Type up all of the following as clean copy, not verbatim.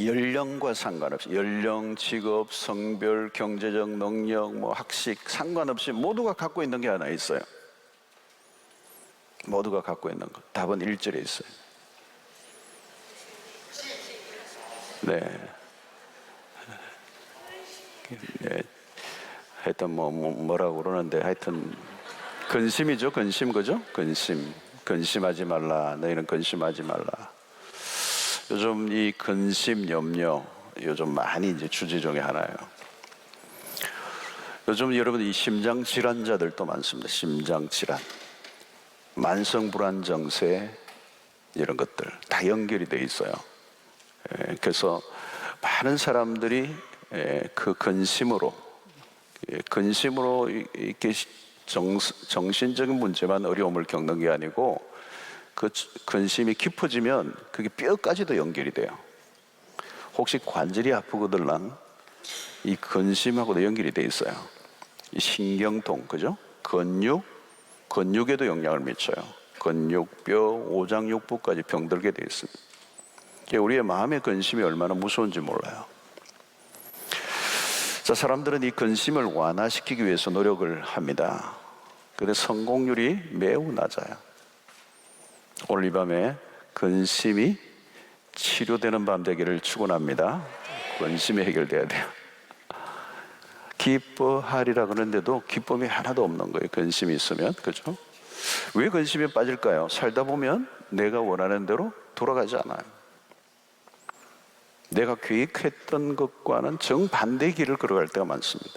연령과 상관없이, 연령, 직업, 성별, 경제적 능력, 학식 상관없이 모두가 갖고 있는 게 하나 있어요. 모두가 갖고 있는 것. 답은 1절에 있어요. 네. 네. 하여튼 뭐라고 그러는데, 하여튼 근심이죠. 근심, 그죠? 근심하지 말라. 너희는 근심하지 말라. 요즘 이 근심, 염려, 요즘 많이 이제 주제 중에 하나예요. 요즘 여러분 이 심장 질환자들도 많습니다. 심장 질환, 만성 불안 증세, 이런 것들 다 연결이 돼 있어요. 그래서 많은 사람들이 그 근심으로 이렇게 정신적인 문제만 어려움을 겪는 게 아니고, 그 근심이 깊어지면 그게 뼈까지도 연결이 돼요. 혹시 관절이 아프거들랑 이 근심하고도 연결이 돼 있어요. 이 신경통, 그죠? 근육에도 영향을 미쳐요. 근육, 뼈, 오장육부까지 병들게 돼 있습니다. 우리의 마음의 근심이 얼마나 무서운지 몰라요. 자, 사람들은 이 근심을 완화시키기 위해서 노력을 합니다. 그런데 성공률이 매우 낮아요. 오늘 이 밤에 근심이 치료되는 밤 되기를 축원합니다. 근심이 해결돼야 돼요. 기뻐하리라 그러는데도 기쁨이 하나도 없는 거예요. 근심이 있으면. 그죠? 왜 근심에 빠질까요? 살다 보면 내가 원하는 대로 돌아가지 않아요. 내가 계획했던 것과는 정반대의 길을 걸어갈 때가 많습니다.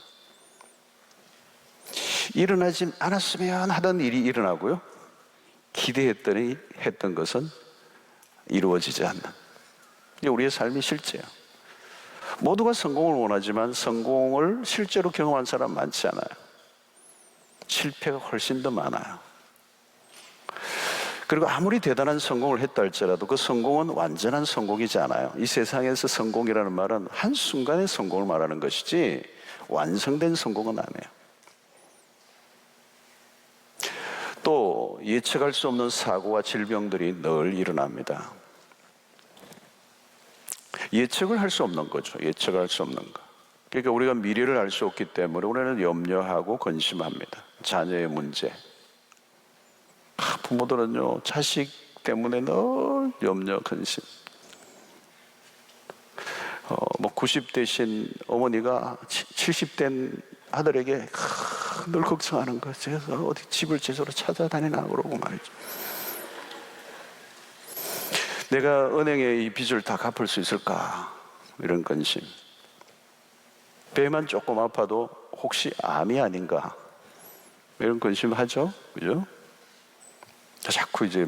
일어나지 않았으면 하던 일이 일어나고요, 기대했더니 했던 것은 이루어지지 않는, 이게 우리의 삶이 실제예요. 모두가 성공을 원하지만 성공을 실제로 경험한 사람 많지 않아요. 실패가 훨씬 더 많아요. 그리고 아무리 대단한 성공을 했다 할지라도 그 성공은 완전한 성공이지 않아요. 이 세상에서 성공이라는 말은 한순간의 성공을 말하는 것이지 완성된 성공은 아니에요. 또 예측할 수 없는 사고와 질병들이 늘 일어납니다. 예측을 할 수 없는 거죠. 예측할 수 없는 거. 그러니까 우리가 미래를 알 수 없기 때문에 우리는 염려하고 근심합니다. 자녀의 문제. 부모들은요, 자식 때문에 늘 염려, 근심. 90대신 어머니가 70된 아들에게 늘 걱정하는 거. 제가 어디 집을 제대로 찾아다니나 그러고 말이죠. 내가 은행에 이 빚을 다 갚을 수 있을까? 이런 근심. 배만 조금 아파도 혹시 암이 아닌가? 이런 근심하죠? 그죠? 자꾸 이제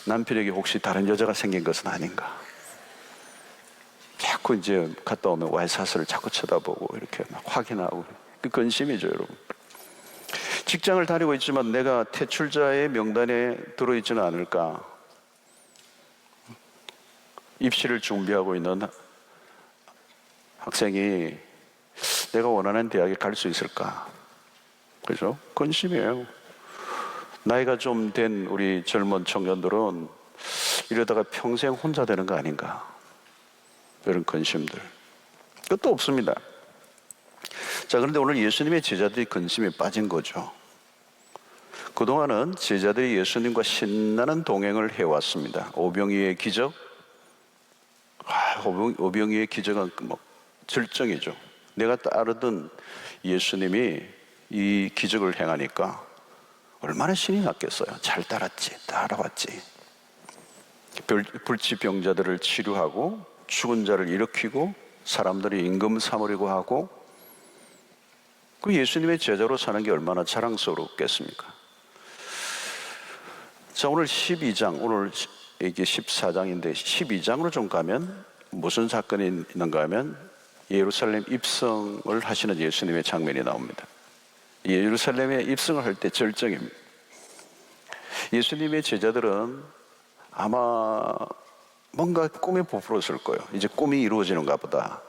남편에게 혹시 다른 여자가 생긴 것은 아닌가? 자꾸 이제 갔다 오면 와이사스를 자꾸 쳐다보고 이렇게 막 확인하고. 그 근심이죠, 여러분. 직장을 다니고 있지만 내가 퇴출자의 명단에 들어있지는 않을까? 입시를 준비하고 있는 학생이 내가 원하는 대학에 갈 수 있을까? 그죠? 근심이에요. 나이가 좀 된 우리 젊은 청년들은 이러다가 평생 혼자 되는 거 아닌가? 이런 근심들. 끝도 없습니다. 자, 그런데 오늘 예수님의 제자들이 근심에 빠진 거죠. 그동안은 제자들이 예수님과 신나는 동행을 해왔습니다. 오병이의 기적, 오병이의 기적은 절정이죠. 내가 따르던 예수님이 이 기적을 행하니까 얼마나 신이 났겠어요. 잘 따라왔지. 불치병자들을 치료하고 죽은 자를 일으키고 사람들이 임금 삼으려고 하고, 그 예수님의 제자로 사는 게 얼마나 자랑스럽겠습니까? 자, 오늘 12장, 오늘 이게 14장인데 12장으로 좀 가면 무슨 사건이 있는가 하면 예루살렘 입성을 하시는 예수님의 장면이 나옵니다. 예루살렘에 입성을 할 때 절정입니다. 예수님의 제자들은 아마 뭔가 꿈에 부풀었을 거예요. 이제 꿈이 이루어지는가 보다.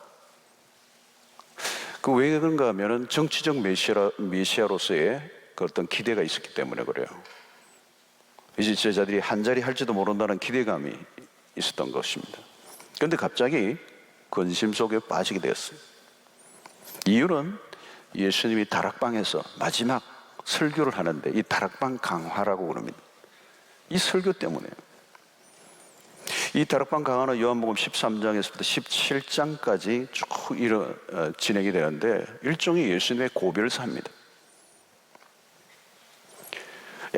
그 왜 그런가 하면은 정치적 메시아로서의 그 어떤 기대가 있었기 때문에 그래요. 이제 제자들이 한 자리 할지도 모른다는 기대감이 있었던 것입니다. 그런데 갑자기 근심 속에 빠지게 되었어요. 이유는 예수님이 다락방에서 마지막 설교를 하는데, 이 다락방 강화라고 그럽니다. 이 설교 때문에요. 이 다락방 강화는 요한복음 13장에서부터 17장까지 쭉 진행이 되는데 일종의 예수님의 고별사입니다.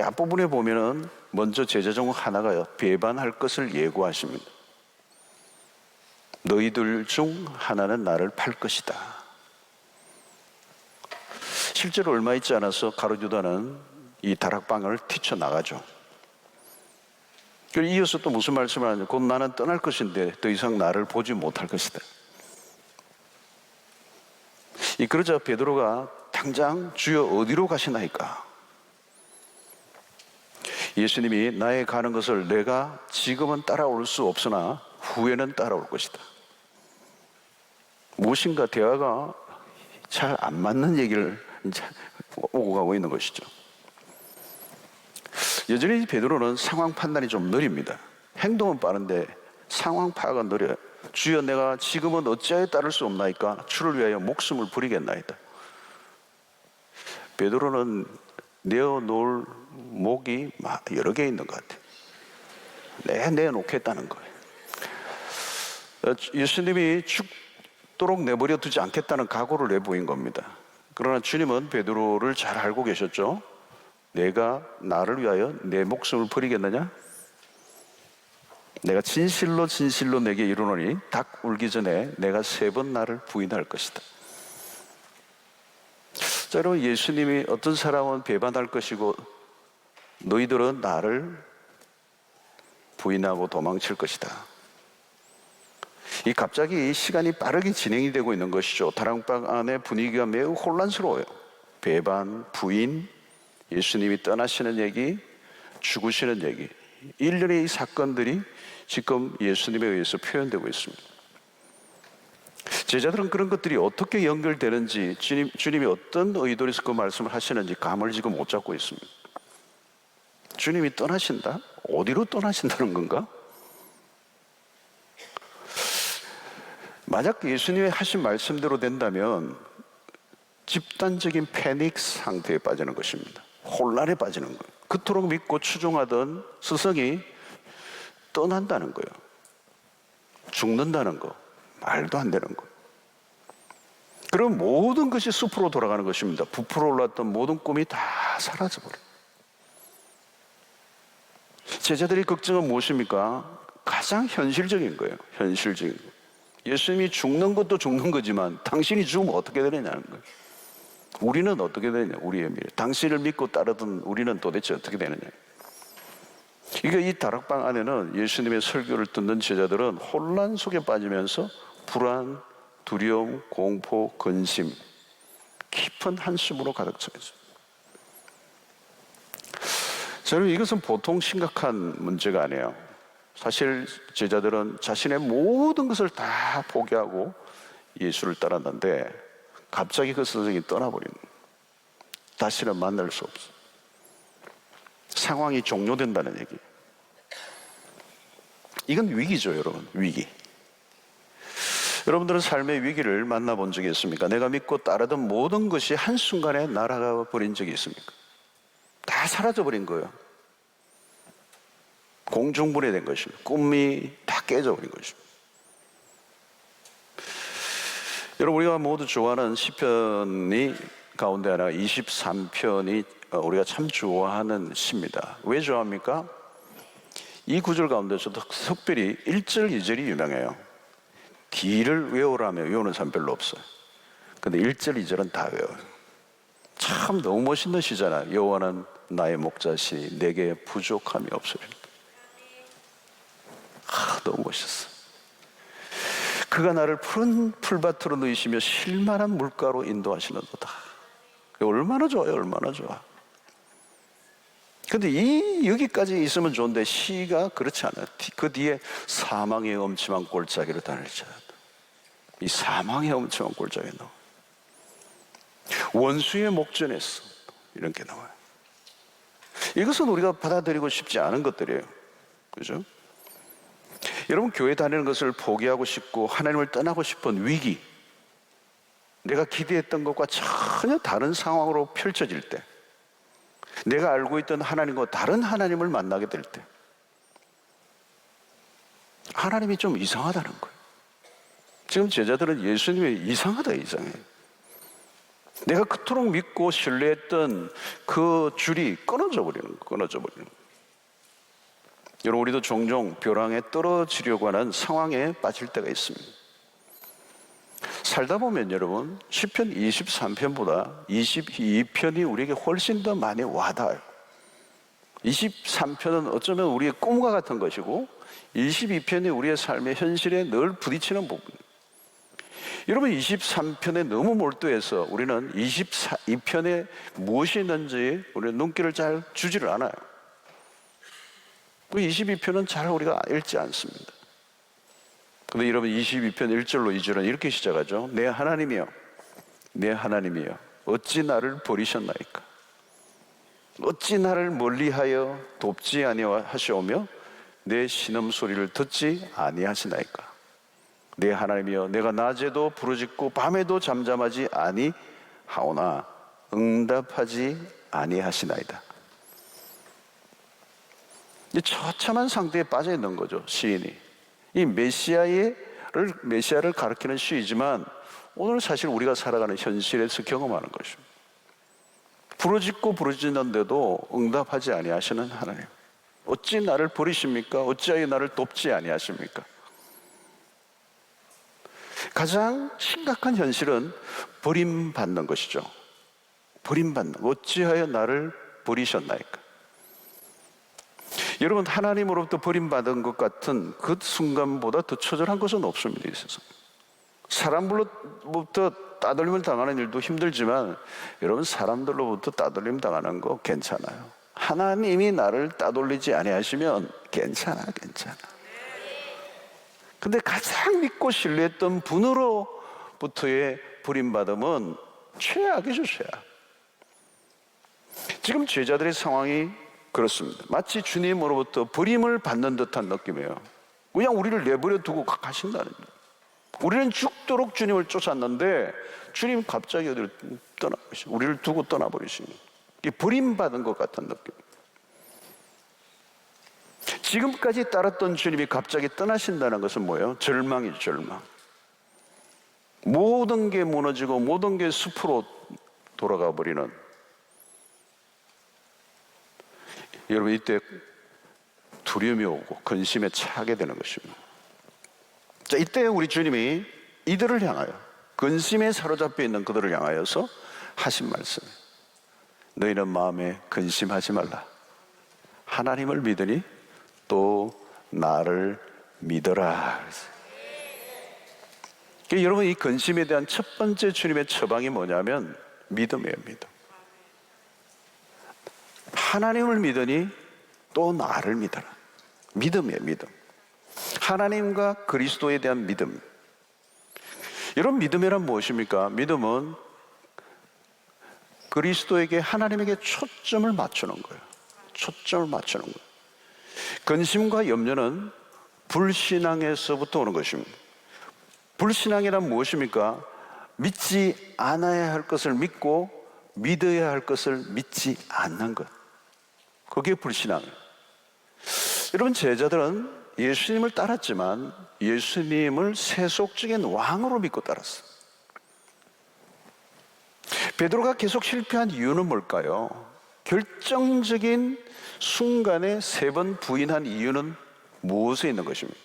앞부분에 보면은 먼저 제자 중 하나가 배반할 것을 예고하십니다. 너희들 중 하나는 나를 팔 것이다. 실제로 얼마 있지 않아서 가룟 유다는 이 다락방을 뛰쳐나가죠. 그리고 이어서 또 무슨 말씀을 하냐, 곧 나는 떠날 것인데 더 이상 나를 보지 못할 것이다. 그러자 베드로가 당장 주여 어디로 가시나이까? 예수님이 나의 가는 것을 내가 지금은 따라올 수 없으나 후에는 따라올 것이다. 무엇인가 대화가 잘 안 맞는 얘기를 오고 가고 있는 것이죠. 여전히 베드로는 상황 판단이 좀 느립니다. 행동은 빠른데 상황 파악은 느려요. 주여 내가 지금은 어찌하여 따를 수 없나이까? 주를 위하여 목숨을 부리겠나이다. 베드로는 내어놓을 목이 여러 개 있는 것 같아요. 내놓겠다는 거예요. 예수님이 죽도록 내버려 두지 않겠다는 각오를 내보인 겁니다. 그러나 주님은 베드로를 잘 알고 계셨죠. 내가 나를 위하여 내 목숨을 버리겠느냐? 내가 진실로 진실로 내게 이르노니 닭 울기 전에 내가 3번 나를 부인할 것이다. 자, 여러분, 예수님이 어떤 사람은 배반할 것이고 너희들은 나를 부인하고 도망칠 것이다. 갑자기 시간이 빠르게 진행이 되고 있는 것이죠. 다락방 안의 분위기가 매우 혼란스러워요. 배반, 부인, 예수님이 떠나시는 얘기, 죽으시는 얘기, 일련의 이 사건들이 지금 예수님에 의해서 표현되고 있습니다. 제자들은 그런 것들이 어떻게 연결되는지, 주님이 어떤 의도로 그 말씀을 하시는지 감을 지금 못 잡고 있습니다. 주님이 떠나신다? 어디로 떠나신다는 건가? 만약 예수님이 하신 말씀대로 된다면 집단적인 패닉 상태에 빠지는 것입니다. 혼란에 빠지는 거예요. 그토록 믿고 추종하던 스승이 떠난다는 거예요. 죽는다는 거, 말도 안 되는 거. 그럼 모든 것이 숲으로 돌아가는 것입니다. 부풀어 올랐던 모든 꿈이 다 사라져버려요. 제자들의 걱정은 무엇입니까? 가장 현실적인 거예요. 현실적인 거. 예수님이 죽는 것도 죽는 거지만 당신이 죽으면 어떻게 되느냐는 거예요. 우리는 어떻게 되느냐, 우리의 미래. 당신을 믿고 따르던 우리는 도대체 어떻게 되느냐. 그러니까 이 다락방 안에는 예수님의 설교를 듣는 제자들은 혼란 속에 빠지면서 불안, 두려움, 공포, 근심, 깊은 한숨으로 가득 차 있어요. 저는 이것은 보통 심각한 문제가 아니에요. 사실 제자들은 자신의 모든 것을 다 포기하고 예수를 따랐는데 갑자기 그 스승이 떠나버린 거예요. 다시는 만날 수 없어. 상황이 종료된다는 얘기. 이건 위기죠, 여러분. 위기. 여러분들은 삶의 위기를 만나본 적이 있습니까? 내가 믿고 따르던 모든 것이 한순간에 날아가 버린 적이 있습니까? 다 사라져버린 거예요. 공중분해된 것입니다. 꿈이 다 깨져버린 것입니다. 여러분, 우리가 모두 좋아하는 시편이 가운데 하나 23편이 우리가 참 좋아하는 시입니다. 왜 좋아합니까? 이 구절 가운데서도 특별히 1절, 2절이 유명해요. D를 외우라며 외우는 사람 별로 없어요. 근데 1절, 2절은 다 외워요. 참 너무 멋있는 시잖아요. 여호와는 나의 목자시니 내게 부족함이 없으리라. 너무 멋있어. 그가 나를 푸른 풀밭으로 누이시며 쉴만한 물가로 인도하시는도다. 얼마나 좋아요, 얼마나 좋아. 근데 여기까지 있으면 좋은데 시가 그렇지 않아요. 그 뒤에 사망의 엄침한 골짜기로 다닐자. 이 사망의 엄침한 골짜기에 나와요. 원수의 목전에서 이런 게 나와요. 이것은 우리가 받아들이고 싶지 않은 것들이에요. 그죠? 여러분, 교회 다니는 것을 포기하고 싶고 하나님을 떠나고 싶은 위기, 내가 기대했던 것과 전혀 다른 상황으로 펼쳐질 때, 내가 알고 있던 하나님과 다른 하나님을 만나게 될 때, 하나님이 좀 이상하다는 거예요. 지금 제자들은 예수님이 이상하다, 이상해. 내가 그토록 믿고 신뢰했던 그 줄이 끊어져 버리는 거예요. 끊어져 버리는 거예요. 여러분, 우리도 종종 벼랑에 떨어지려고 하는 상황에 빠질 때가 있습니다. 살다 보면 여러분, 시편 23편보다 22편이 우리에게 훨씬 더 많이 와닿아요. 23편은 어쩌면 우리의 꿈과 같은 것이고 22편이 우리의 삶의 현실에 늘 부딪히는 부분이에요. 여러분, 23편에 너무 몰두해서 우리는 22편에 무엇이 있는지 우리는 눈길을 잘 주지를 않아요. 그 22편은 잘 우리가 읽지 않습니다. 근데 여러분, 22편 1절로 2절은 이렇게 시작하죠. 내 하나님이여, 내 하나님이여, 어찌 나를 버리셨나이까? 어찌 나를 멀리하여 돕지 아니하시오며 내 신음소리를 듣지 아니하시나이까? 내 하나님이여, 내가 낮에도 부르짖고 밤에도 잠잠하지 아니하오나 응답하지 아니하시나이다. 이 처참한 상태에 빠져 있는 거죠, 시인이. 이 메시아를 가리키는 시이지만 오늘 사실 우리가 살아가는 현실에서 경험하는 것입니다. 부르짖고 부르짖는데도 응답하지 아니하시는 하나님, 어찌 나를 버리십니까? 어찌하여 나를 돕지 아니하십니까? 가장 심각한 현실은 버림받는 것이죠. 버림받는, 어찌하여 나를 버리셨나이까? 여러분, 하나님으로부터 버림받은 것 같은 그 순간보다 더 처절한 것은 없습니다, 이 세상. 사람으로부터 따돌림을 당하는 일도 힘들지만 여러분, 사람들로부터 따돌림 당하는 거 괜찮아요. 하나님이 나를 따돌리지 아니하시면 괜찮아. 근데 가장 믿고 신뢰했던 분으로부터의 버림받음은 최악이죠, 최악. 지금 제자들의 상황이 그렇습니다. 마치 주님으로부터 버림을 받는 듯한 느낌이에요. 그냥 우리를 내버려 두고 가신다는 거예요. 우리는 죽도록 주님을 쫓았는데 주님 갑자기 어디를 떠나버리시고 우리를 두고 떠나버리시는, 이게 버림받은 것 같은 느낌. 지금까지 따랐던 주님이 갑자기 떠나신다는 것은 뭐예요? 절망이죠, 절망. 모든 게 무너지고 모든 게 숲으로 돌아가 버리는. 여러분, 이때 두려움이 오고 근심에 차게 되는 것입니다. 자, 이때 우리 주님이 이들을 향하여, 근심에 사로잡혀 있는 그들을 향하여서 하신 말씀, 너희는 마음에 근심하지 말라. 하나님을 믿으니 또 나를 믿어라. 그러니까 여러분, 이 근심에 대한 첫 번째 주님의 처방이 뭐냐면 믿음이에요, 믿음. 하나님을 믿으니 또 나를 믿어라. 믿음이에요, 믿음. 하나님과 그리스도에 대한 믿음. 여러분, 믿음이란 무엇입니까? 믿음은 그리스도에게, 하나님에게 초점을 맞추는 거예요. 초점을 맞추는 거예요. 근심과 염려는 불신앙에서부터 오는 것입니다. 불신앙이란 무엇입니까? 믿지 않아야 할 것을 믿고 믿어야 할 것을 믿지 않는 것. 그게 불신앙이에요. 여러분, 제자들은 예수님을 따랐지만 예수님을 세속적인 왕으로 믿고 따랐어요. 베드로가 계속 실패한 이유는 뭘까요? 결정적인 순간에 3번 부인한 이유는 무엇에 있는 것입니까?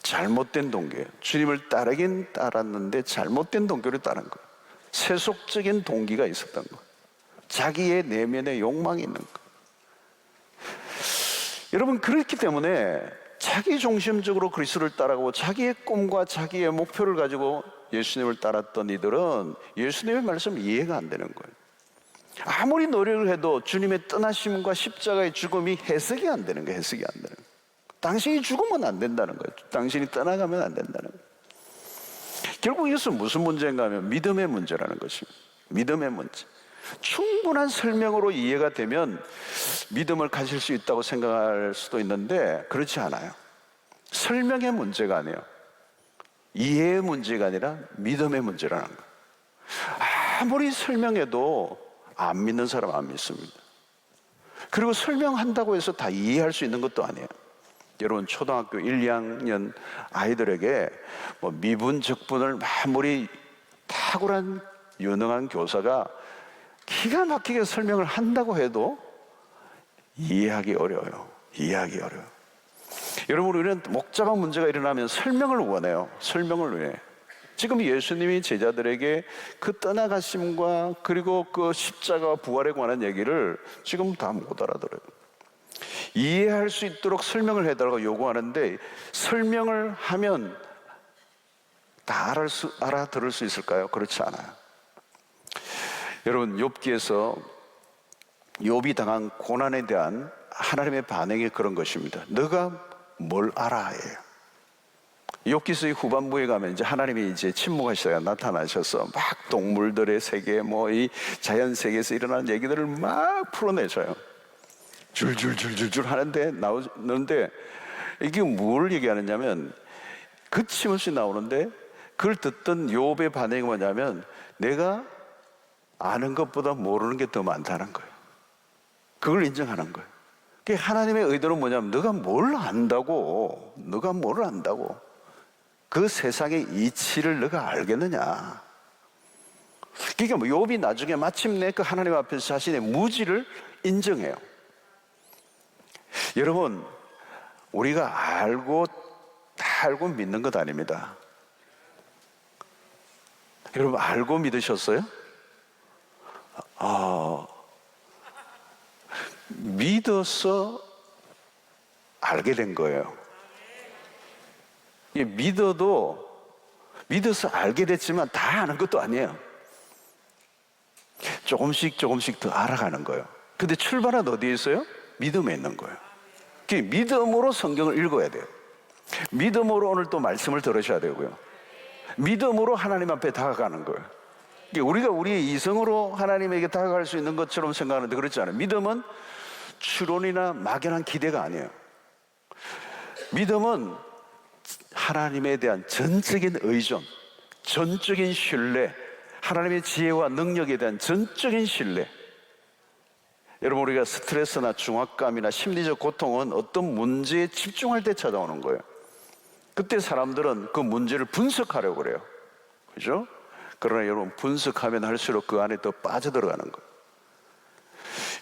잘못된 동기예요. 주님을 따르긴 따랐는데 잘못된 동기를 따른 거예요. 세속적인 동기가 있었던 거예요. 자기의 내면의 욕망이 있는 거예요. 여러분, 그렇기 때문에 자기 중심적으로 그리스도를 따라가고 자기의 꿈과 자기의 목표를 가지고 예수님을 따랐던 이들은 예수님의 말씀 이해가 안 되는 거예요. 아무리 노력을 해도 주님의 떠나심과 십자가의 죽음이 해석이 안 되는 거예요. 해석이 안 되는 거예요. 당신이 죽으면 안 된다는 거예요. 당신이 떠나가면 안 된다는 거예요. 결국 이것은 무슨 문제인가 하면 믿음의 문제라는 것입니다. 믿음의 문제. 충분한 설명으로 이해가 되면 믿음을 가질 수 있다고 생각할 수도 있는데 그렇지 않아요. 설명의 문제가 아니에요. 이해의 문제가 아니라 믿음의 문제라는 거예요. 아무리 설명해도 안 믿는 사람 안 믿습니다. 그리고 설명한다고 해서 다 이해할 수 있는 것도 아니에요. 여러분, 초등학교 1, 2학년 아이들에게 뭐 미분, 적분을 아무리 탁월한 유능한 교사가 기가 막히게 설명을 한다고 해도 이해하기 어려워요. 이해하기 어려워요. 여러분, 우리는 복잡한 문제가 일어나면 설명을 원해요. 설명을 원해요. 지금 예수님이 제자들에게 그 떠나가심과 그리고 그 십자가와 부활에 관한 얘기를 지금 다 못 알아들어요. 이해할 수 있도록 설명을 해달라고 요구하는데, 설명을 하면 다 알아들을 수 있을까요? 그렇지 않아요. 여러분, 욥기에서 욥이 당한 고난에 대한 하나님의 반응이 그런 것입니다. 너가 뭘 알아? 예요. 욥기서의 후반부에 가면 이제 하나님이 이제 침묵하시다가 나타나셔서 막 동물들의 세계, 뭐 이 자연 세계에서 일어나는 얘기들을 막 풀어내줘요. 줄줄줄줄줄 하는데 나오는데, 이게 뭘 얘기하느냐면 그침없이 나오는데, 그걸 듣던 욥의 반응이 뭐냐면 내가 아는 것보다 모르는 게 더 많다는 거예요. 그걸 인정하는 거예요. 하나님의 의도는 뭐냐면 너가 뭘 안다고, 너가 뭘 안다고 그 세상의 이치를 너가 알겠느냐. 그러니까 뭐 욥이 나중에 마침내 그 하나님 앞에서 자신의 무지를 인정해요. 여러분, 우리가 알고 다 알고 믿는 것 아닙니다. 여러분, 알고 믿으셨어요? 믿어서 알게 된 거예요. 믿어서 알게 됐지만 다 아는 것도 아니에요. 조금씩 더 알아가는 거예요. 근데 출발은 어디에 있어요? 믿음에 있는 거예요. 믿음으로 성경을 읽어야 돼요. 믿음으로 오늘 또 말씀을 들으셔야 되고요. 믿음으로 하나님 앞에 다가가는 거예요. 우리가 우리의 이성으로 하나님에게 다가갈 수 있는 것처럼 생각하는데 그렇지 않아요. 믿음은 추론이나 막연한 기대가 아니에요. 믿음은 하나님에 대한 전적인 의존, 전적인 신뢰, 하나님의 지혜와 능력에 대한 전적인 신뢰. 여러분, 우리가 스트레스나 중압감이나 심리적 고통은 어떤 문제에 집중할 때 찾아오는 거예요. 그때 사람들은 그 문제를 분석하려고 그래요. 그죠? 그러나 여러분, 분석하면 할수록 그 안에 더 빠져들어가는 거예요.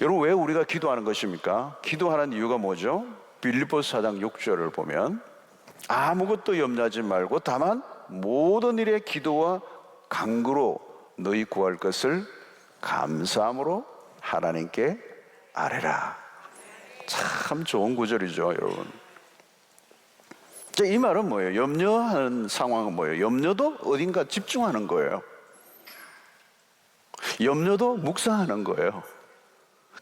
여러분, 왜 우리가 기도하는 것입니까? 기도하는 이유가 뭐죠? 빌립보서 4장 6절을 보면 아무것도 염려하지 말고 다만 모든 일에 기도와 간구로 너희 구할 것을 감사함으로 하나님께 아뢰라. 참 좋은 구절이죠, 여러분. 이 말은 뭐예요? 염려하는 상황은 뭐예요? 염려도 어딘가 집중하는 거예요. 염려도 묵상하는 거예요.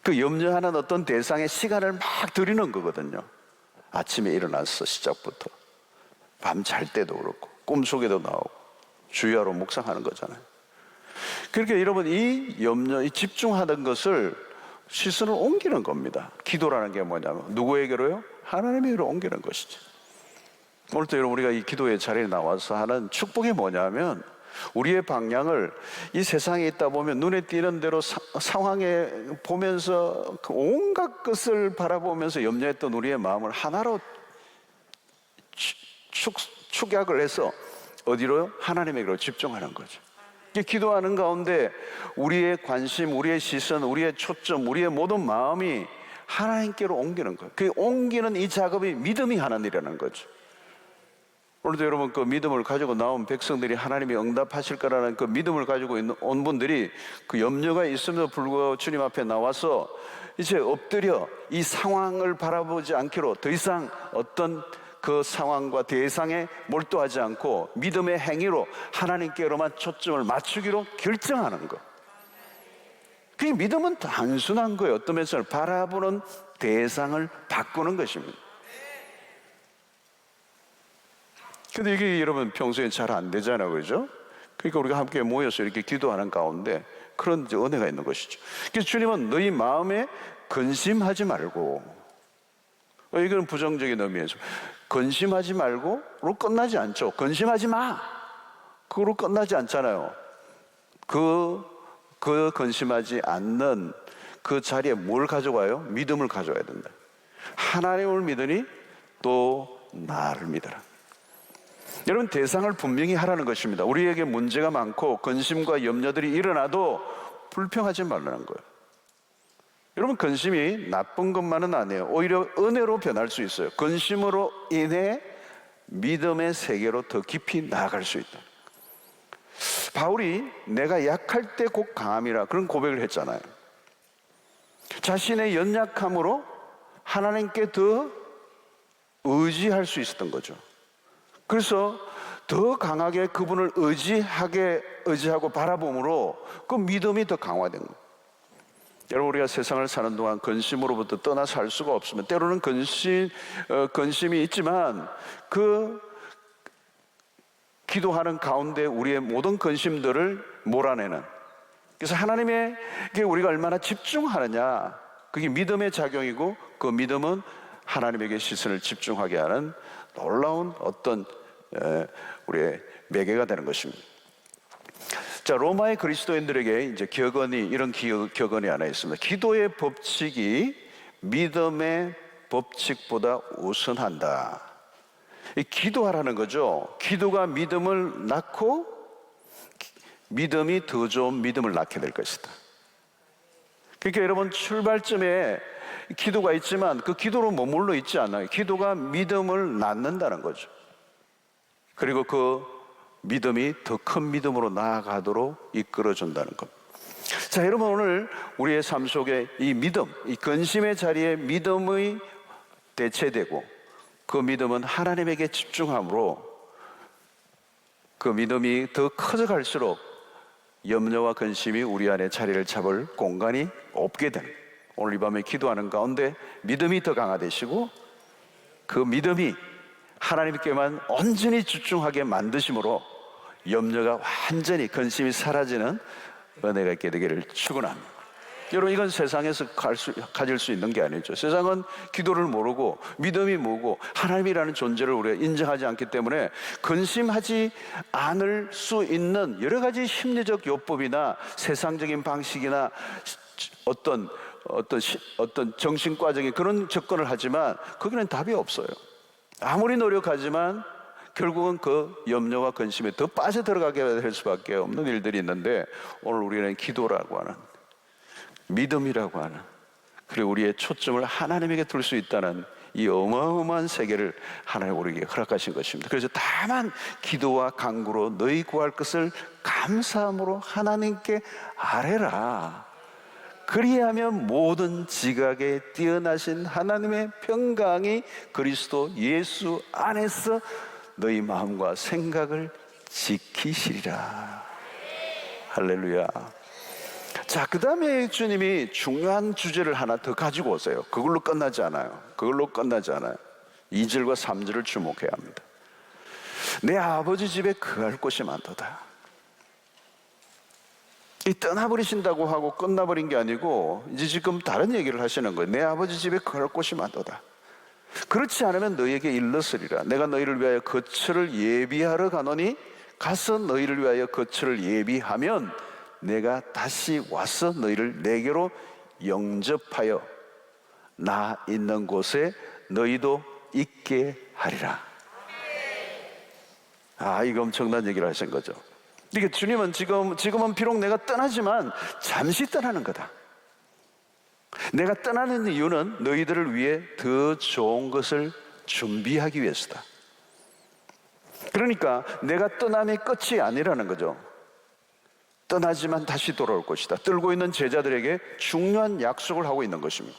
그 염려하는 어떤 대상에 시간을 막 들이는 거거든요. 아침에 일어나서 시작부터 밤 잘 때도 그렇고 꿈속에도 나오고 주야로 묵상하는 거잖아요. 그러니까 여러분, 이 염려, 이 집중하는 것을 시선을 옮기는 겁니다. 기도라는 게 뭐냐면 누구에게로요? 하나님에게로 옮기는 것이죠. 오늘도 여러분, 우리가 이 기도의 자리에 나와서 하는 축복이 뭐냐면 우리의 방향을 이 세상에 있다 보면 눈에 띄는 대로 상황에 보면서 그 온갖 것을 바라보면서 염려했던 우리의 마음을 하나로 축약을 해서 어디로요? 하나님에게로 집중하는 거죠. 기도하는 가운데 우리의 관심, 우리의 시선, 우리의 초점, 우리의 모든 마음이 하나님께로 옮기는 거예요. 그 옮기는 이 작업이 믿음이 하는 일이라는 거죠. 오늘도 여러분, 그 믿음을 가지고 나온 백성들이 하나님이 응답하실 거라는 그 믿음을 가지고 온 분들이 그 염려가 있음에도 불구하고 주님 앞에 나와서 이제 엎드려 이 상황을 바라보지 않기로, 더 이상 어떤 그 상황과 대상에 몰두하지 않고 믿음의 행위로 하나님께로만 초점을 맞추기로 결정하는 것. 그 믿음은 단순한 거예요. 어떤 면에서 바라보는 대상을 바꾸는 것입니다. 근데 이게 여러분 평소에 잘 안 되잖아요, 그죠? 그러니까 우리가 함께 모여서 이렇게 기도하는 가운데 그런 이제 은혜가 있는 것이죠. 그래서 주님은 너희 마음에 근심하지 말고, 이건 부정적인 의미에서 근심하지 말고로 끝나지 않죠. 근심하지 마! 그거로 끝나지 않잖아요. 그 근심하지 않는 그 자리에 뭘 가져가요? 믿음을 가져와야 된다. 하나님을 믿으니 또 나를 믿어라. 여러분, 대상을 분명히 하라는 것입니다. 우리에게 문제가 많고 근심과 염려들이 일어나도 불평하지 말라는 거예요. 여러분, 근심이 나쁜 것만은 아니에요. 오히려 은혜로 변할 수 있어요. 근심으로 인해 믿음의 세계로 더 깊이 나아갈 수 있다. 바울이 내가 약할 때 곧 강함이라 그런 고백을 했잖아요. 자신의 연약함으로 하나님께 더 의지할 수 있었던 거죠. 그래서 더 강하게 그분을 의지하고 바라봄으로 그 믿음이 더 강화된 거예요. 여러분, 우리가 세상을 사는 동안 근심으로부터 떠나 살 수가 없으면 때로는 근심이 있지만 그 기도하는 가운데 우리의 모든 근심들을 몰아내는, 그래서 하나님에게 우리가 얼마나 집중하느냐, 그게 믿음의 작용이고 그 믿음은 하나님에게 시선을 집중하게 하는 놀라운 어떤 우리의 매개가 되는 것입니다. 자, 로마의 그리스도인들에게 이제 이런 격언이 하나 있습니다. 기도의 법칙이 믿음의 법칙보다 우선한다. 이 기도하라는 거죠. 기도가 믿음을 낳고 믿음이 더 좋은 믿음을 낳게 될 것이다. 그러니까 여러분, 출발점에 기도가 있지만 그 기도로 머물러 있지 않아요. 기도가 믿음을 낳는다는 거죠. 그리고 그 믿음이 더 큰 믿음으로 나아가도록 이끌어준다는 것. 자, 여러분, 오늘 우리의 삶 속에 이 믿음, 이 근심의 자리에 믿음이 대체되고 그 믿음은 하나님에게 집중함으로 그 믿음이 더 커져갈수록 염려와 근심이 우리 안에 자리를 잡을 공간이 없게 되는, 오늘 이 밤에 기도하는 가운데 믿음이 더 강화되시고 그 믿음이 하나님께만 온전히 집중하게 만드심으로 염려가 완전히, 근심이 사라지는 은혜가 있게 되기를 축원합니다. 여러분, 이건 세상에서 가질 수 있는 게 아니죠. 세상은 기도를 모르고 믿음이 뭐고 하나님이라는 존재를 우리가 인정하지 않기 때문에 근심하지 않을 수 있는 여러 가지 심리적 요법이나 세상적인 방식이나 어떤 정신과적인 그런 접근을 하지만 거기는 답이 없어요. 아무리 노력하지만 결국은 그 염려와 근심에 더 빠져들어가게 될 수밖에 없는 일들이 있는데, 오늘 우리는 기도라고 하는, 믿음이라고 하는, 그리고 우리의 초점을 하나님에게 둘 수 있다는 이 어마어마한 세계를 하나님 우리에게 허락하신 것입니다. 그래서 다만 기도와 간구로 너희 구할 것을 감사함으로 하나님께 아뢰라. 그리하면 모든 지각에 뛰어나신 하나님의 평강이 그리스도 예수 안에서 너희 마음과 생각을 지키시리라. 할렐루야. 자, 그 다음에 주님이 중요한 주제를 하나 더 가지고 오세요. 그걸로 끝나지 않아요. 2절과 3절을 주목해야 합니다. 내 아버지 집에 거할 곳이 많도다. 이 떠나버리신다고 하고 끝나버린 게 아니고 이제 지금 다른 얘기를 하시는 거예요. 내 아버지 집에 거할 곳이 많도다. 그렇지 않으면 너희에게 일렀으리라. 내가 너희를 위하여 거처를 예비하러 가노니 가서 너희를 위하여 거처를 예비하면 내가 다시 와서 너희를 내게로 영접하여 나 있는 곳에 너희도 있게 하리라. 이거 엄청난 얘기를 하신 거죠. 그러니까 주님은 지금은 비록 내가 떠나지만 잠시 떠나는 거다. 내가 떠나는 이유는 너희들을 위해 더 좋은 것을 준비하기 위해서다. 그러니까 내가 떠남이 끝이 아니라는 거죠. 떠나지만 다시 돌아올 것이다. 떨고 있는 제자들에게 중요한 약속을 하고 있는 것입니다.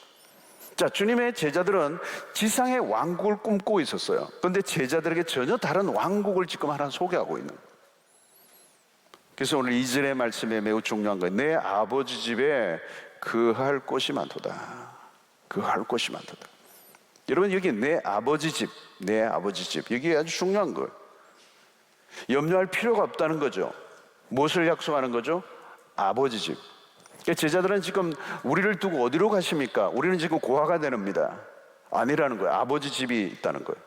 자, 주님의 제자들은 지상의 왕국을 꿈꾸고 있었어요. 그런데 제자들에게 전혀 다른 왕국을 지금 하나 소개하고 있는 거예요. 그래서 오늘 2절의 말씀에 매우 중요한 거예요. 내 아버지 집에 거할 곳이 많도다. 거할 곳이 많도다. 여러분, 여기 내 아버지 집 여기 아주 중요한 거예요. 염려할 필요가 없다는 거죠. 무엇을 약속하는 거죠? 아버지 집. 제자들은 지금 우리를 두고 어디로 가십니까? 우리는 지금 고아가 되는입니다. 아니라는 거예요. 아버지 집이 있다는 거예요.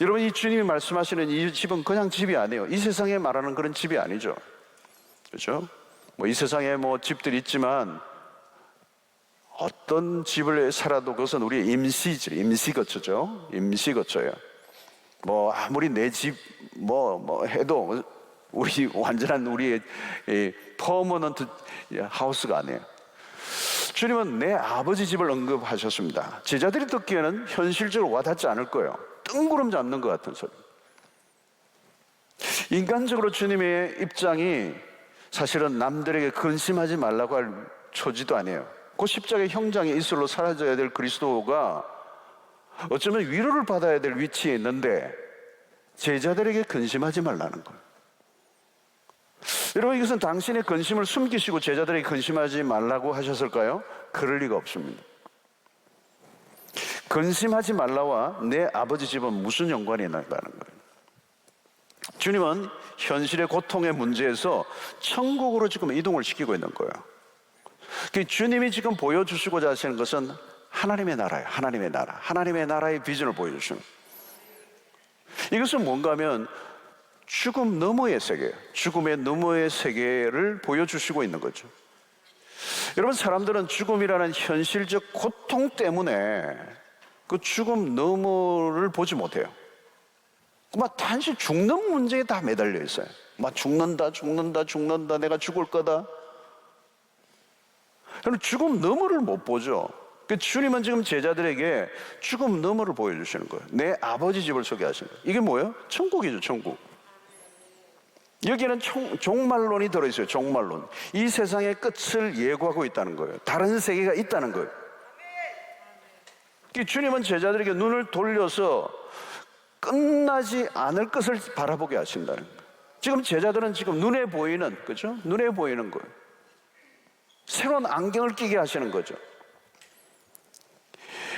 여러분, 이 주님이 말씀하시는 이 집은 그냥 집이 아니에요. 이 세상에 말하는 그런 집이 아니죠. 그렇죠? 뭐 이 세상에 뭐 집들이 있지만 어떤 집을 살아도 그것은 우리의 임시거처죠. 임시거처예요. 뭐 아무리 내 집 뭐 해도 우리 완전한 우리의 퍼머넌트 하우스가 아니에요. 주님은 내 아버지 집을 언급하셨습니다. 제자들이 듣기에는 현실적으로 와닿지 않을 거예요. 뜬구름 잡는 것 같은 소리. 인간적으로 주님의 입장이 사실은 남들에게 근심하지 말라고 할 처지도 아니에요. 그 십자가의 형장의 이슬로 사라져야 될 그리스도가 어쩌면 위로를 받아야 될 위치에 있는데 제자들에게 근심하지 말라는 거예요. 여러분, 이것은 당신의 근심을 숨기시고 제자들에게 근심하지 말라고 하셨을까요? 그럴 리가 없습니다. 근심하지 말라와 내 아버지 집은 무슨 연관이 있는가는 거예요. 주님은 현실의 고통의 문제에서 천국으로 지금 이동을 시키고 있는 거예요. 주님이 지금 보여주시고자 하시는 것은 하나님의 나라예요. 하나님의 나라. 하나님의 나라의 비전을 보여주시는 거예요. 이것은 뭔가 하면 죽음 너머의 세계, 죽음의 너머의 세계를 보여주시고 있는 거죠. 여러분, 사람들은 죽음이라는 현실적 고통 때문에 그 죽음 너머를 보지 못해요. 막 단지 죽는 문제에 다 매달려 있어요. 막 죽는다, 내가 죽을 거다. 그럼 죽음 너머를 못 보죠. 주님은 지금 제자들에게 죽음 너머를 보여주시는 거예요. 내 아버지 집을 소개하시는 거예요. 이게 뭐예요? 천국이죠, 천국. 여기에는 종말론이 들어있어요. 종말론. 이 세상의 끝을 예고하고 있다는 거예요. 다른 세계가 있다는 거예요. 주님은 제자들에게 눈을 돌려서 끝나지 않을 것을 바라보게 하신다는 거예요. 지금 제자들은 지금 눈에 보이는, 그죠? 눈에 보이는 거예요. 새로운 안경을 끼게 하시는 거죠.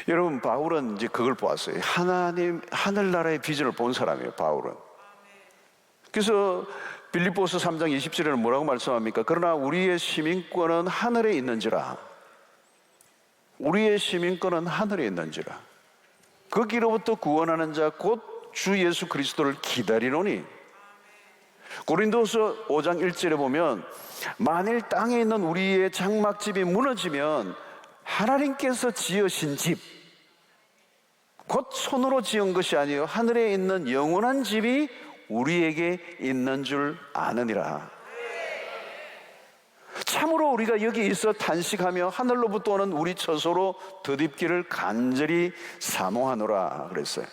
여러분, 바울은 이제 그걸 보았어요. 하나님, 하늘나라의 비전을 본 사람이에요, 바울은. 그래서 빌립보서 3장 27절에는 뭐라고 말씀합니까? 그러나 우리의 시민권은 하늘에 있는지라. 우리의 시민권은 하늘에 있는지라. 거기로부터 구원하는 자 곧 주 예수 그리스도를 기다리노니. 고린도서 5장 1절에 보면 만일 땅에 있는 우리의 장막집이 무너지면 하나님께서 지으신 집, 곧 손으로 지은 것이 아니요 하늘에 있는 영원한 집이 우리에게 있는 줄 아느니라. 참으로 우리가 여기 있어 탄식하며 하늘로부터 오는 우리 처소로 덧입기를 간절히 사모하노라 그랬어요.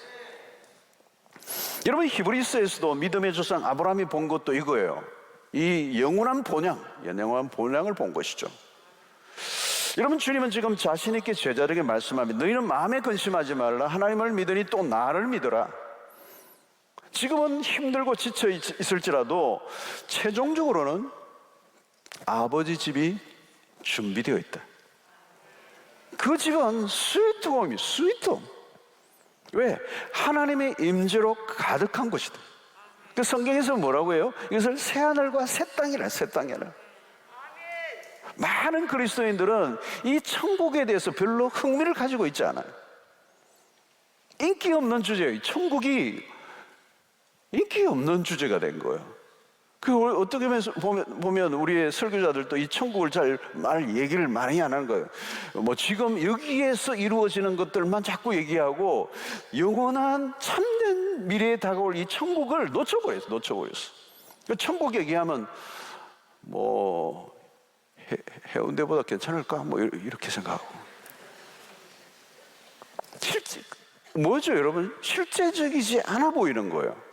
여러분, 히브리서에서도 믿음의 조상 아브라함이 본 것도 이거예요. 이 영원한 본향을 본 것이죠. 여러분, 주님은 지금 자신 있게 제자들에게 말씀합니다. 너희는 마음에 근심하지 말라. 하나님을 믿으니 또 나를 믿어라. 지금은 힘들고 지쳐 있을지라도 최종적으로는 아버지 집이 준비되어 있다. 그 집은 스위트홈이에요. 스위트홈. 왜? 하나님의 임재로 가득한 곳이다. 그 성경에서 뭐라고 해요? 이것을 새하늘과 새 땅이라. 새 땅이라. 많은 그리스도인들은 이 천국에 대해서 별로 흥미를 가지고 있지 않아요. 인기 없는 주제예요. 천국이 인기 없는 주제가 된 거예요. 어떻게 보면 우리의 설교자들도 이 천국을 잘 얘기를 많이 안 하는 거예요. 뭐 지금 여기에서 이루어지는 것들만 자꾸 얘기하고 영원한 참된 미래에 다가올 이 천국을 놓쳐버렸어. 천국 얘기하면 뭐 해운대보다 괜찮을까? 뭐 이렇게 생각하고. 뭐죠, 여러분? 실제적이지 않아 보이는 거예요.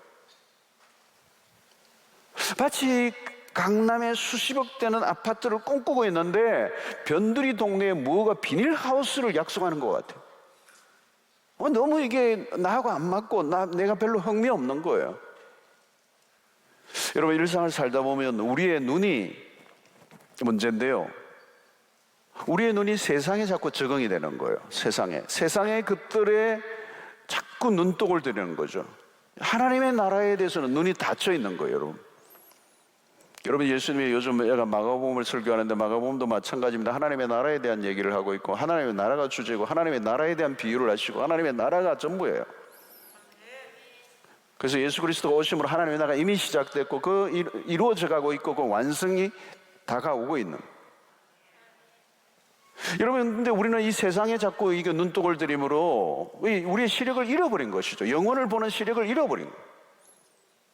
마치 강남에 수십억 되는 아파트를 꿈꾸고 있는데 변두리 동네에 뭐가 비닐하우스를 약속하는 것 같아요. 너무 이게 나하고 안 맞고 내가 별로 흥미 없는 거예요. 여러분, 일상을 살다 보면 우리의 눈이 문제인데요. 우리의 눈이 세상에 자꾸 적응이 되는 거예요. 세상의 것들에 자꾸 눈독을 들이는 거죠. 하나님의 나라에 대해서는 눈이 닫혀 있는 거예요, 여러분. 여러분, 예수님이 요즘 제가 마가복음을 설교하는데 마가복음도 마찬가지입니다. 하나님의 나라에 대한 얘기를 하고 있고 하나님의 나라가 주제고 하나님의 나라에 대한 비유를 하시고 하나님의 나라가 전부예요. 그래서 예수 그리스도가 오심으로 하나님의 나라가 이미 시작됐고 이루어져 가고 있고 그 완성이 다가오고 있는. 여러분, 근데 우리는 이 세상에 자꾸 이게 눈독을 들이므로 우리의 시력을 잃어버린 것이죠. 영혼을 보는 시력을 잃어버린 거예요.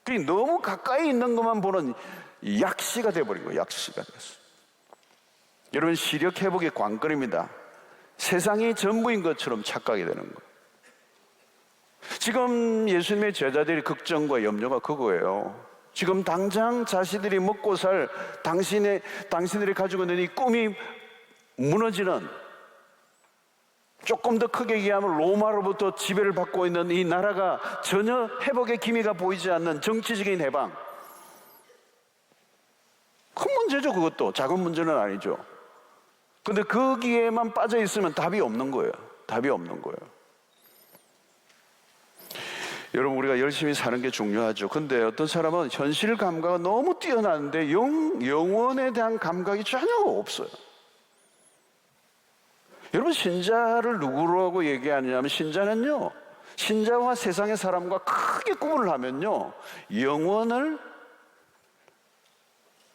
그러니까 너무 가까이 있는 것만 보는 약시가 돼버린 거예요. 약시가 됐어요. 여러분, 시력 회복의 관건입니다. 세상이 전부인 것처럼 착각이 되는 거예요. 지금 예수님의 제자들의 걱정과 염려가 그거예요. 지금 당장 자신들이 먹고 살 당신들이 가지고 있는 이 꿈이 무너지는, 조금 더 크게 얘기하면 로마로부터 지배를 받고 있는 이 나라가 전혀 회복의 기미가 보이지 않는 정치적인 해방. 큰 문제죠. 그것도 작은 문제는 아니죠. 근데 거기에만 빠져 있으면 답이 없는 거예요. 답이 없는 거예요. 여러분, 우리가 열심히 사는 게 중요하죠. 근데 어떤 사람은 현실 감각은 너무 뛰어나는데 영혼에 대한 감각이 전혀 없어요. 여러분, 신자를 누구라고 얘기하냐면, 신자는요, 신자와 세상의 사람과 크게 구분을 하면요, 영혼을,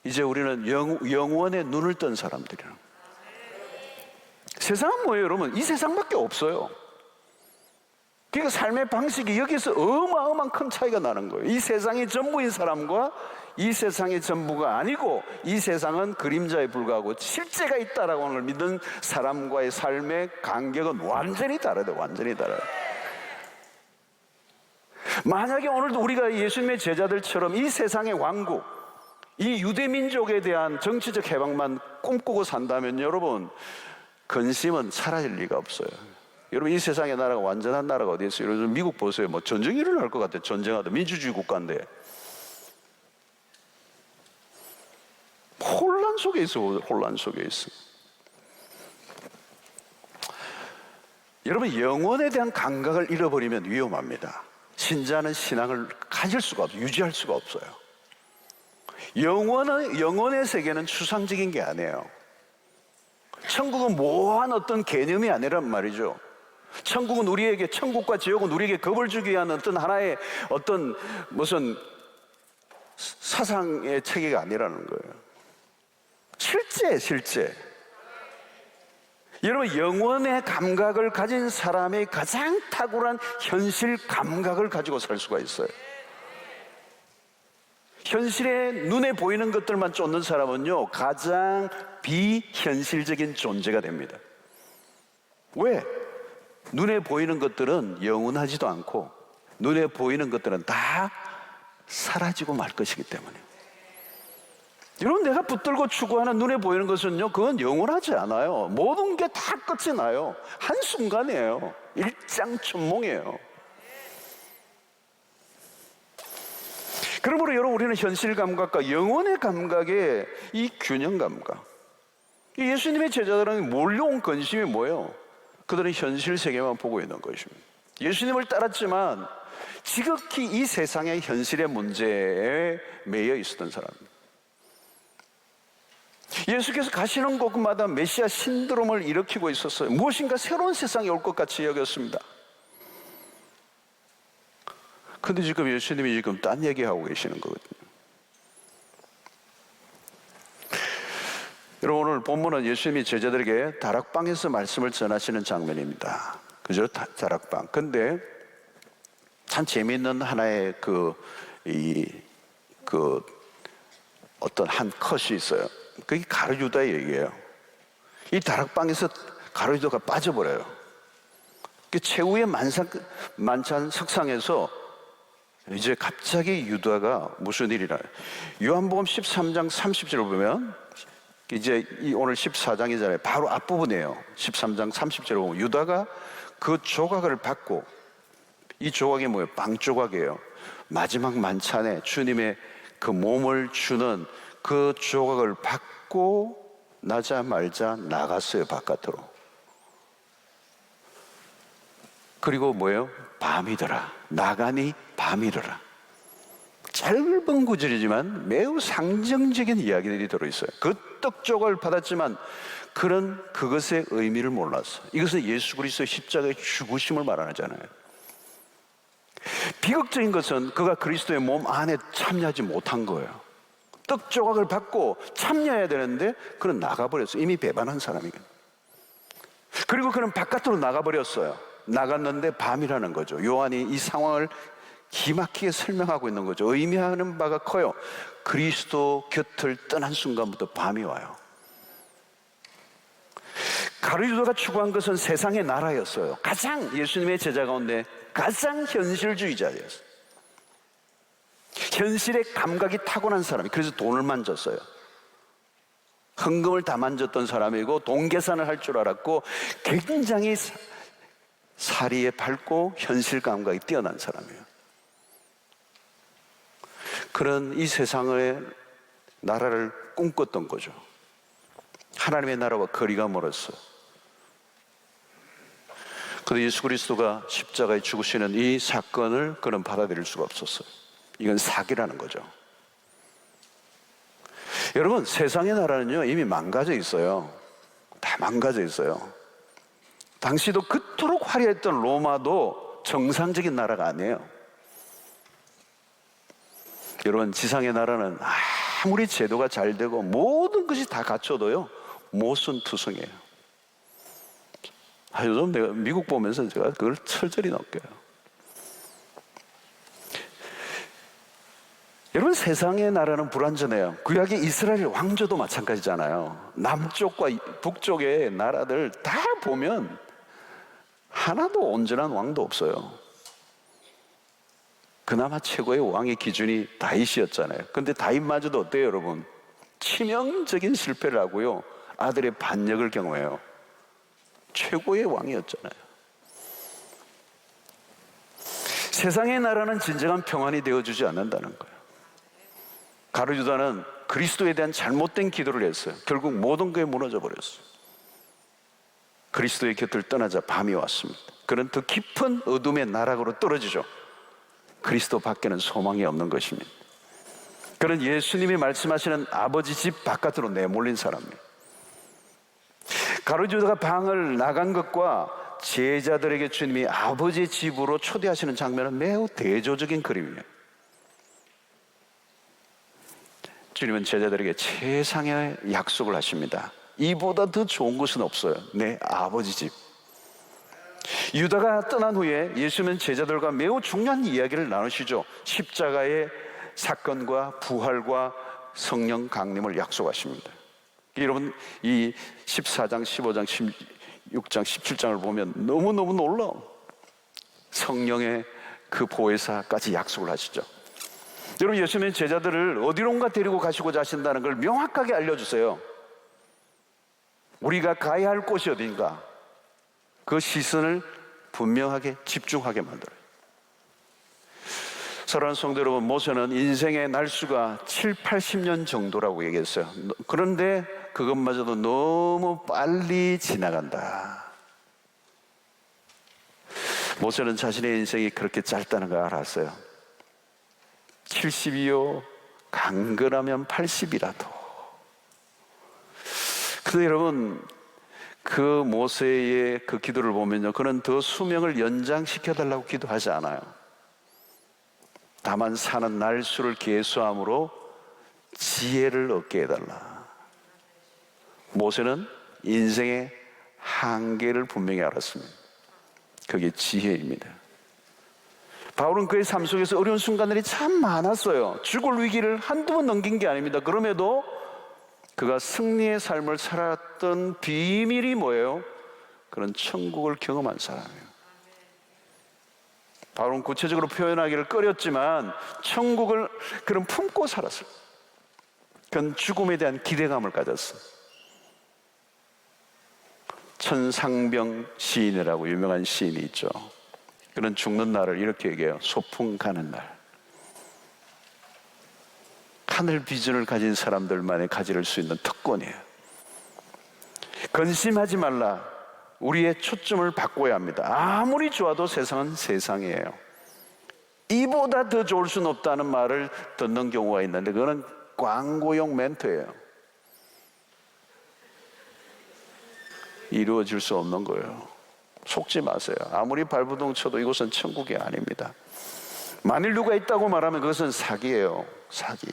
이제 우리는 영원의 눈을 뜬 사람들이에요. 세상은 뭐예요, 여러분? 이 세상밖에 없어요. 그러니까 삶의 방식이 여기서 어마어마한 큰 차이가 나는 거예요. 이 세상이 전부인 사람과 이 세상의 전부가 아니고, 이 세상은 그림자에 불과하고 실제가 있다라고 하는 걸 믿는 사람과의 삶의 간격은 완전히 다르다. 완전히 다르다. 만약에 오늘도 우리가 예수님의 제자들처럼 이 세상의 왕국, 이 유대민족에 대한 정치적 해방만 꿈꾸고 산다면 여러분, 근심은 사라질 리가 없어요. 여러분, 이 세상의 나라가 완전한 나라가 어디 있어요? 요즘 미국 보세요. 뭐 전쟁이 일어날 것 같아요. 전쟁하다. 민주주의 국가인데 혼란 속에 있어. 혼란 속에 있어. 여러분, 영혼에 대한 감각을 잃어버리면 위험합니다. 신자는 신앙을 가질 수가 없어요. 유지할 수가 없어요. 영혼의 세계는 추상적인 게 아니에요. 천국은 모호한 어떤 개념이 아니란 말이죠. 천국은 우리에게, 천국과 지옥은 우리에게 겁을 주기 위한 어떤 하나의 어떤 무슨 사상의 체계가 아니라는 거예요. 실제. 여러분, 영혼의 감각을 가진 사람의 가장 탁월한 현실 감각을 가지고 살 수가 있어요. 현실에 눈에 보이는 것들만 쫓는 사람은요, 가장 비현실적인 존재가 됩니다. 왜? 눈에 보이는 것들은 영원하지도 않고, 눈에 보이는 것들은 다 사라지고 말 것이기 때문에. 여러분, 내가 붙들고 추구하는 눈에 보이는 것은요, 그건 영원하지 않아요. 모든 게 다 끝이 나요. 한순간이에요. 일장춘몽이에요. 그러므로 여러분, 우리는 현실 감각과 영혼의 감각의 이 균형 감각. 예수님의 제자들은 몰려온 근심이 뭐예요? 그들은 현실 세계만 보고 있는 것입니다. 예수님을 따랐지만 지극히 이 세상의 현실의 문제에 매여 있었던 사람입니다. 예수께서 가시는 곳마다 메시아 신드롬을 일으키고 있었어요. 무엇인가 새로운 세상이 올 것 같이 여겼습니다. 근데 지금 예수님이 지금 딴 얘기하고 계시는 거거든요. 여러분, 오늘 본문은 예수님이 제자들에게 다락방에서 말씀을 전하시는 장면입니다. 그죠? 다락방. 근데 참 재미있는 하나의 어떤 한 컷이 있어요. 그게 가룟유다의 얘기예요. 이 다락방에서 가룟유다가 빠져버려요. 그 최후의 만찬 석상에서 이제 갑자기 유다가 무슨 일이라. 요한복음 13장 30절을 보면, 이제 오늘 14장이잖아요. 바로 앞부분이에요. 13장 30절을 보면 유다가 그 조각을 받고, 이 조각이 뭐예요? 빵 조각이에요. 마지막 만찬에 주님의 그 몸을 주는 그 조각을 받고 나자말자 나갔어요, 바깥으로. 그리고 뭐예요? 밤이더라. 나가니 밤이더라. 짧은 구절이지만 매우 상징적인 이야기들이 들어있어요. 그 떡조각을 받았지만 그는 그것의 의미를 몰랐어. 이것은 예수 그리스도의 십자가의 죽으심을 말하잖아요. 비극적인 것은 그가 그리스도의 몸 안에 참여하지 못한 거예요. 떡 조각을 받고 참여해야 되는데 그는 나가버렸어요. 이미 배반한 사람이거든요. 그리고 그는 바깥으로 나가버렸어요. 나갔는데 밤이라는 거죠. 요한이 이 상황을 기막히게 설명하고 있는 거죠. 의미하는 바가 커요. 그리스도 곁을 떠난 순간부터 밤이 와요. 가룟 유다가 추구한 것은 세상의 나라였어요. 가장 예수님의 제자 가운데 가장 현실주의자였어요. 현실의 감각이 타고난 사람이, 그래서 돈을 만졌어요. 헌금을 다 만졌던 사람이고 돈 계산을 할 줄 알았고 굉장히 사리에 밝고 현실 감각이 뛰어난 사람이에요. 그런 이 세상의 나라를 꿈꿨던 거죠. 하나님의 나라와 거리가 멀었어요. 그런데 예수 그리스도가 십자가에 죽으시는 이 사건을 그는 받아들일 수가 없었어요. 이건 사기라는 거죠. 여러분, 세상의 나라는요 이미 망가져 있어요. 다 망가져 있어요. 당시도 그토록 화려했던 로마도 정상적인 나라가 아니에요. 여러분, 지상의 나라는 아무리 제도가 잘 되고 모든 것이 다 갖춰도요 모순투성이에요. 요즘 내가 미국 보면서 제가 그걸 철저히 느껴요. 여러분, 세상의 나라는 불완전해요. 구약의 이스라엘 왕조도 마찬가지잖아요. 남쪽과 북쪽의 나라들 다 보면 하나도 온전한 왕도 없어요. 그나마 최고의 왕의 기준이 다윗이었잖아요. 근데 다윗마저도 어때요, 여러분? 치명적인 실패를 하고요 아들의 반역을 경험해요. 최고의 왕이었잖아요. 세상의 나라는 진정한 평안이 되어주지 않는다는 거예요. 가룟 유다는 그리스도에 대한 잘못된 기도를 했어요. 결국 모든 게 무너져 버렸어요. 그리스도의 곁을 떠나자 밤이 왔습니다. 그는 더 깊은 어둠의 나락으로 떨어지죠. 그리스도 밖에는 소망이 없는 것입니다. 그는 예수님이 말씀하시는 아버지 집 바깥으로 내몰린 사람입니다. 가룟 유다가 방을 나간 것과 제자들에게 주님이 아버지의 집으로 초대하시는 장면은 매우 대조적인 그림이에요. 주님은 제자들에게 최상의 약속을 하십니다. 이보다 더 좋은 것은 없어요. 내 아버지 집. 유다가 떠난 후에 예수님은 제자들과 매우 중요한 이야기를 나누시죠. 십자가의 사건과 부활과 성령 강림을 약속하십니다. 여러분, 이 14장, 15장, 16장, 17장을 보면 너무너무 놀라운 성령의 그 보혜사까지 약속을 하시죠. 여러분, 예수님은 제자들을 어디론가 데리고 가시고자 하신다는 걸 명확하게 알려주세요. 우리가 가야 할 곳이 어딘가, 그 시선을 분명하게 집중하게 만들어요. 사랑하는 성도 여러분, 모세는 인생의 날수가 7, 80년 정도라고 얘기했어요. 그런데 그것마저도 너무 빨리 지나간다. 모세는 자신의 인생이 그렇게 짧다는 걸 알았어요. 70이요, 강건하면 80이라도. 근데 여러분, 그 모세의 그 기도를 보면요, 그는 더 수명을 연장시켜달라고 기도하지 않아요. 다만 사는 날수를 계수함으로 지혜를 얻게 해달라. 모세는 인생의 한계를 분명히 알았습니다. 그게 지혜입니다. 바울은 그의 삶 속에서 어려운 순간들이 참 많았어요. 죽을 위기를 한두 번 넘긴 게 아닙니다. 그럼에도 그가 승리의 삶을 살았던 비밀이 뭐예요? 그런 천국을 경험한 사람이에요. 바울은 구체적으로 표현하기를 꺼렸지만 천국을 그런 품고 살았어요. 그건 죽음에 대한 기대감을 가졌어요. 천상병 시인이라고 유명한 시인이 있죠. 그는 죽는 날을 이렇게 얘기해요. 소풍 가는 날. 하늘 비전을 가진 사람들만이 가질 수 있는 특권이에요. 근심하지 말라. 우리의 초점을 바꿔야 합니다. 아무리 좋아도 세상은 세상이에요. 이보다 더 좋을 수는 없다는 말을 듣는 경우가 있는데 그거는 광고용 멘트예요. 이루어질 수 없는 거예요. 속지 마세요. 아무리 발부동 쳐도 이곳은 천국이 아닙니다. 만일 누가 있다고 말하면 그것은 사기예요. 사기.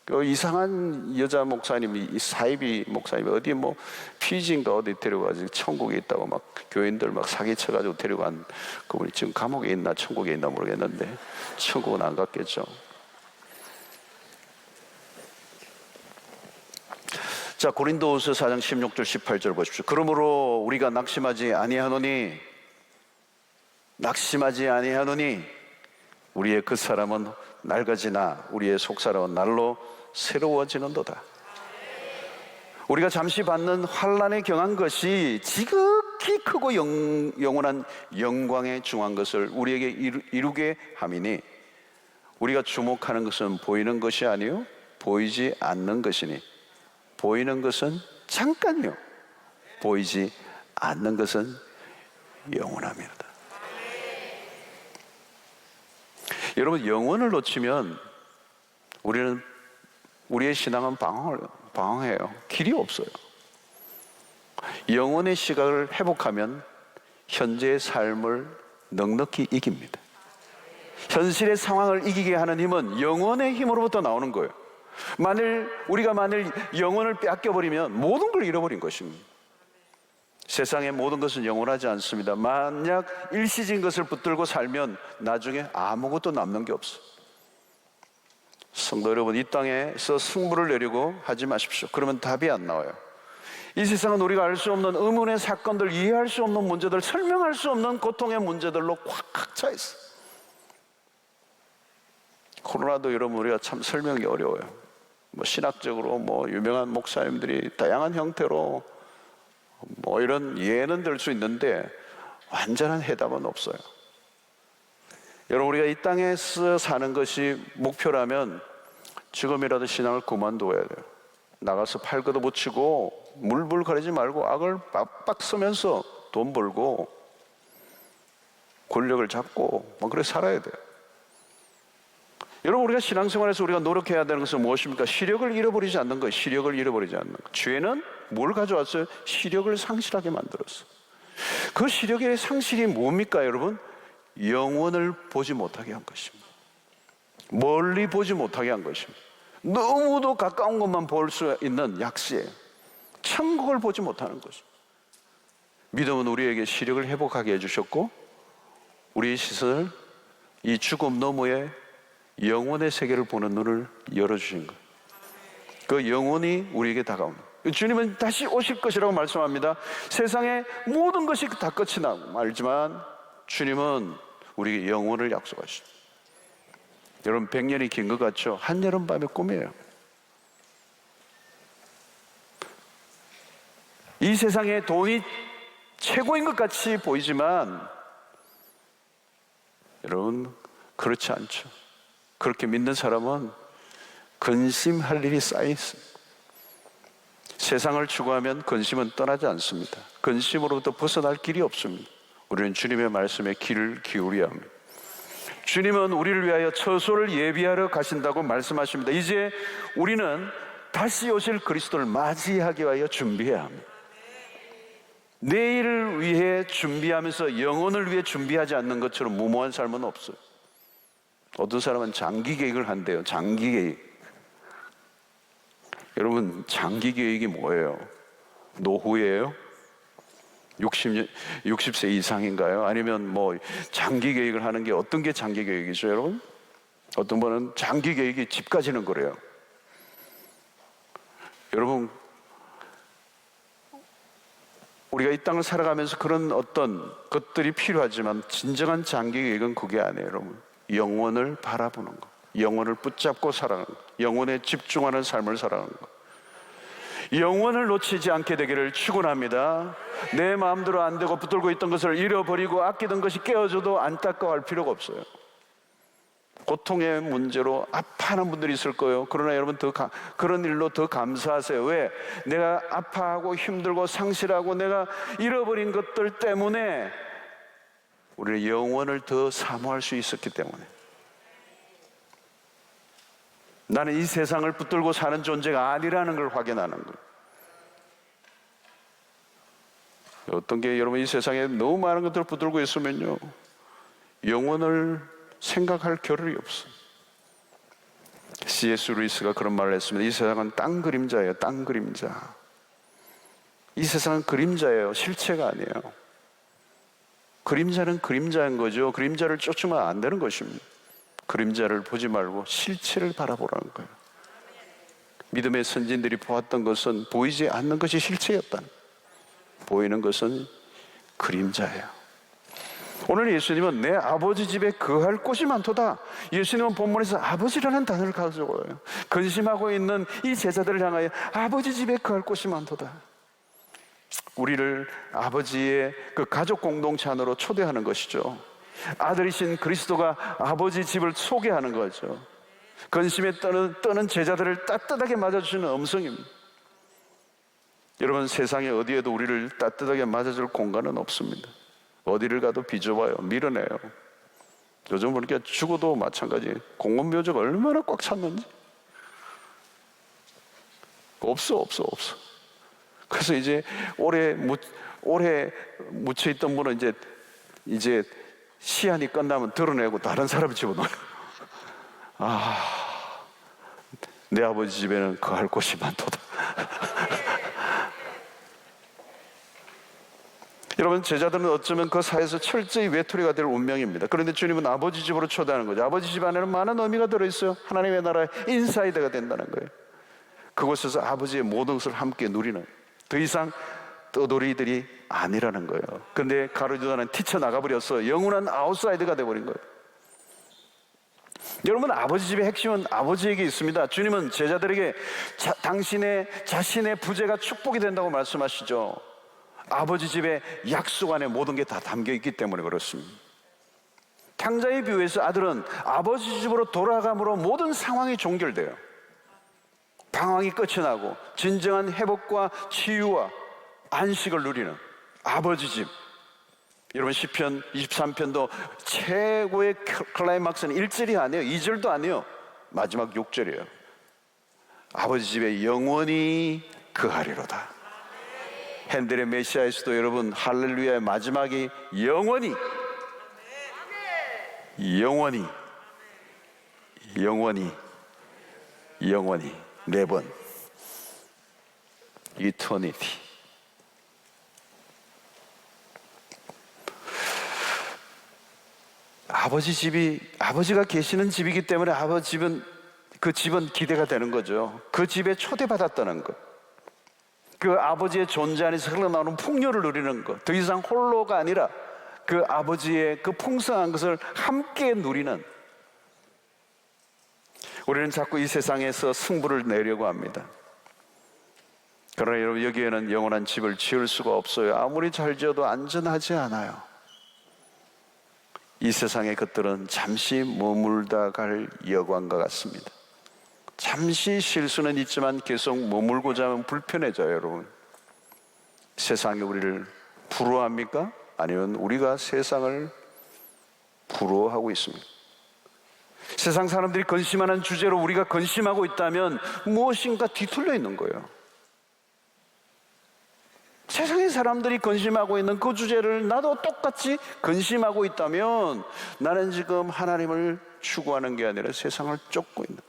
그 이상한 여자 목사님이, 사이비 목사님이 어디 뭐 피지인가 어디 데려가지고 천국에 있다고 막 교인들 막 사기쳐가지고 데려간 그분이 지금 감옥에 있나 천국에 있나 모르겠는데 천국은 안 갔겠죠. 자, 고린도후서 4장 16절 18절 보십시오. 그러므로 우리가 낙심하지 아니하노니 우리의 그 사람은 낡아지나 우리의 속사람은 날로 새로워지는도다. 우리가 잠시 받는 환난에 경한 것이 지극히 크고 영원한 영광에 중한 것을 우리에게 이루게 함이니 우리가 주목하는 것은 보이는 것이 아니요 보이지 않는 것이니 보이는 것은 잠깐요 보이지 않는 것은 영원합니다. 여러분, 영혼을 놓치면 우리의 신앙은 방황해요. 길이 없어요. 영혼의 시각을 회복하면 현재의 삶을 넉넉히 이깁니다. 현실의 상황을 이기게 하는 힘은 영혼의 힘으로부터 나오는 거예요. 우리가 만일 영혼을 뺏겨버리면 모든 걸 잃어버린 것입니다. 세상의 모든 것은 영원하지 않습니다. 만약 일시적인 것을 붙들고 살면 나중에 아무것도 남는 게 없어요. 성도 여러분, 이 땅에서 승부를 내려고 하지 마십시오. 그러면 답이 안 나와요. 이 세상은 우리가 알 수 없는 의문의 사건들, 이해할 수 없는 문제들, 설명할 수 없는 고통의 문제들로 꽉 차 있어요. 코로나도 여러분 우리가 참 설명이 어려워요. 뭐 신학적으로 뭐 유명한 목사님들이 다양한 형태로 뭐 이런 예는 들 수 있는데 완전한 해답은 없어요. 여러분, 우리가 이 땅에서 사는 것이 목표라면 지금이라도 신앙을 그만둬야 돼요. 나가서 팔 걷어붙이고 물불 가리지 말고 악을 빡빡 쓰면서 돈 벌고 권력을 잡고 뭐 그래 살아야 돼요. 여러분, 우리가 신앙생활에서 우리가 노력해야 되는 것은 무엇입니까? 시력을 잃어버리지 않는 거예요. 시력을 잃어버리지 않는 거. 죄는 뭘 가져왔어요? 시력을 상실하게 만들었어요. 그 시력의 상실이 뭡니까, 여러분? 영원을 보지 못하게 한 것입니다. 멀리 보지 못하게 한 것입니다. 너무도 가까운 것만 볼 수 있는 약시예요. 천국을 보지 못하는 것입니다. 믿음은 우리에게 시력을 회복하게 해주셨고 우리의 시선을 이 죽음 너머의 영혼의 세계를 보는 눈을 열어주신 거예요. 그 영혼이 우리에게 다가옵니다. 주님은 다시 오실 것이라고 말씀합니다. 세상의 모든 것이 다 끝이 나고 말지만 주님은 우리에게 영혼을 약속하십니다. 여러분, 100년이 긴 것 같죠? 한여름밤의 꿈이에요. 이 세상에 돈이 최고인 것 같이 보이지만 여러분, 그렇지 않죠. 그렇게 믿는 사람은 근심할 일이 쌓여 있어요. 세상을 추구하면 근심은 떠나지 않습니다. 근심으로부터 벗어날 길이 없습니다. 우리는 주님의 말씀에 귀를 기울여야 합니다. 주님은 우리를 위하여 처소를 예비하러 가신다고 말씀하십니다. 이제 우리는 다시 오실 그리스도를 맞이하기 위하여 준비해야 합니다. 내일을 위해 준비하면서 영혼을 위해 준비하지 않는 것처럼 무모한 삶은 없어요. 어떤 사람은 장기 계획을 한대요. 장기 계획. 여러분, 장기 계획이 뭐예요? 노후예요? 60세 이상인가요? 아니면 뭐 장기 계획을 하는 게 어떤 게 장기 계획이죠, 여러분? 어떤 분은 장기 계획이 집 가지는 거래요. 여러분, 우리가 이 땅을 살아가면서 그런 어떤 것들이 필요하지만 진정한 장기 계획은 그게 아니에요, 여러분. 영혼을 바라보는 것, 영혼을 붙잡고 살아가는 것, 영혼에 집중하는 삶을 살아가는 것, 영혼을 놓치지 않게 되기를 축원합니다. 내 마음대로 안 되고 붙들고 있던 것을 잃어버리고 아끼던 것이 깨어져도 안타까워할 필요가 없어요. 고통의 문제로 아파하는 분들이 있을 거예요. 그러나 여러분, 그런 일로 더 감사하세요. 왜? 내가 아파하고 힘들고 상실하고 내가 잃어버린 것들 때문에 우리의 영혼을 더 사모할 수 있었기 때문에. 나는 이 세상을 붙들고 사는 존재가 아니라는 걸 확인하는 거예요. 어떤 게 여러분, 이 세상에 너무 많은 것들을 붙들고 있으면요, 영혼을 생각할 겨를이 없어. C.S. 루이스가 그런 말을 했습니다. 이 세상은 땅 그림자예요. 땅 그림자. 이 세상은 그림자예요. 실체가 아니에요. 그림자는 그림자인 거죠. 그림자를 쫓으면 안 되는 것입니다. 그림자를 보지 말고 실체를 바라보라는 거예요. 믿음의 선진들이 보았던 것은 보이지 않는 것이 실체였다. 보이는 것은 그림자예요. 오늘 예수님은 내 아버지 집에 거할 곳이 많도다. 예수님은 본문에서 아버지라는 단어를 가져와요. 근심하고 있는 이 제자들을 향하여 아버지 집에 거할 곳이 많도다. 우리를 아버지의 그 가족 공동체 안으로 초대하는 것이죠. 아들이신 그리스도가 아버지 집을 소개하는 거죠. 근심에 떠는 제자들을 따뜻하게 맞아주시는 음성입니다. 여러분, 세상에 어디에도 우리를 따뜻하게 맞아줄 공간은 없습니다. 어디를 가도 비좁아요. 밀어내요. 요즘 보니까 죽어도 마찬가지. 공원묘지가 얼마나 꽉 찼는지. 없어. 그래서 이제 오래 묻혀있던 분은 이제 시한이 끝나면 드러내고 다른 사람을 집어넣어요. 내 아버지 집에는 거할 곳이 많도다. 여러분, 제자들은 어쩌면 그 사회에서 철저히 외톨이가 될 운명입니다. 그런데 주님은 아버지 집으로 초대하는 거죠. 아버지 집 안에는 많은 의미가 들어있어요. 하나님의 나라의 인사이드가 된다는 거예요. 그곳에서 아버지의 모든 것을 함께 누리는, 더 이상 떠돌이들이 아니라는 거예요. 근데 가룟유다는 뛰쳐나가버려서 영원한 아웃사이드가 돼버린 거예요. 여러분, 아버지 집의 핵심은 아버지에게 있습니다. 주님은 제자들에게 자신의 부재가 축복이 된다고 말씀하시죠. 아버지 집의 약속 안에 모든 게 다 담겨있기 때문에 그렇습니다. 탕자의 비유에서 아들은 아버지 집으로 돌아감으로 모든 상황이 종결돼요. 방황이 끝이 나고 진정한 회복과 치유와 안식을 누리는 아버지 집. 여러분, 시편 23편도 최고의 클라이막스는 1절이 아니에요. 2절도 아니에요. 마지막 6절이에요. 아버지 집에 영원히 거하리로다. 핸델의 메시아에서도 여러분, 할렐루야의 마지막이 영원히 4번 이터니티. 아버지가 계시는 집이기 때문에 그 집은 기대가 되는 거죠. 그 집에 초대받았다는 것, 그 아버지의 존재 안에서 흘러나오는 풍요를 누리는 것, 더 이상 홀로가 아니라 그 아버지의 그 풍성한 것을 함께 누리는. 우리는 자꾸 이 세상에서 승부를 내려고 합니다. 그러나 여러분, 여기에는 영원한 집을 지을 수가 없어요. 아무리 잘 지어도 안전하지 않아요. 이 세상의 것들은 잠시 머물다 갈 여관과 같습니다. 잠시 쉴 수는 있지만 계속 머물고자 하면 불편해져요. 여러분, 세상이 우리를 부러워합니까? 아니면 우리가 세상을 부러워하고 있습니다. 세상 사람들이 근심하는 주제로 우리가 근심하고 있다면 무엇인가 뒤틀려 있는 거예요. 세상의 사람들이 근심하고 있는 그 주제를 나도 똑같이 근심하고 있다면 나는 지금 하나님을 추구하는 게 아니라 세상을 쫓고 있는.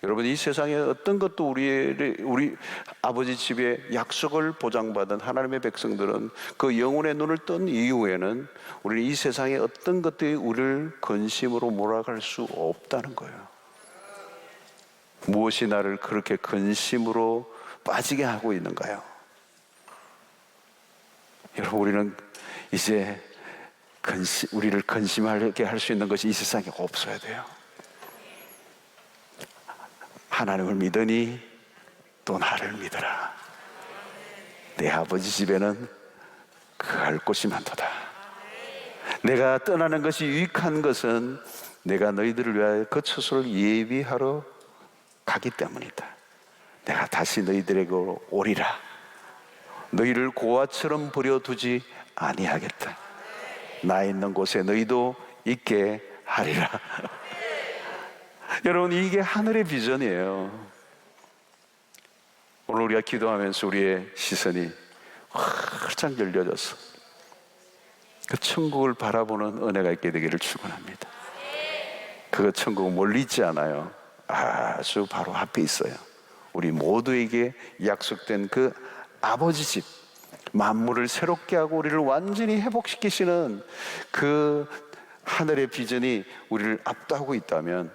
여러분, 이 세상에 어떤 것도 우리 아버지 집에 약속을 보장받은 하나님의 백성들은 그 영혼의 눈을 뜬 이후에는 우리는 이 세상의 어떤 것들이 우리를 근심으로 몰아갈 수 없다는 거예요. 무엇이 나를 그렇게 근심으로 빠지게 하고 있는가요? 여러분, 우리는 이제 우리를 근심하게 할 수 있는 것이 이 세상에 없어야 돼요. 하나님을 믿으니 또 나를 믿어라. 내 아버지 집에는 거할 곳이 많도다. 내가 떠나는 것이 유익한 것은 내가 너희들을 위하여 그 처소를 예비하러 가기 때문이다. 내가 다시 너희들에게로 오리라. 너희를 고아처럼 버려두지 아니하겠다. 나 있는 곳에 너희도 있게 하리라. 여러분, 이게 하늘의 비전이에요. 오늘 우리가 기도하면서 우리의 시선이 활짝 열려졌어. 그 천국을 바라보는 은혜가 있게 되기를 축원합니다. 그 천국은 멀리 있지 않아요. 아주 바로 앞에 있어요. 우리 모두에게 약속된 그 아버지 집, 만물을 새롭게 하고 우리를 완전히 회복시키시는 그 하늘의 비전이 우리를 압도하고 있다면,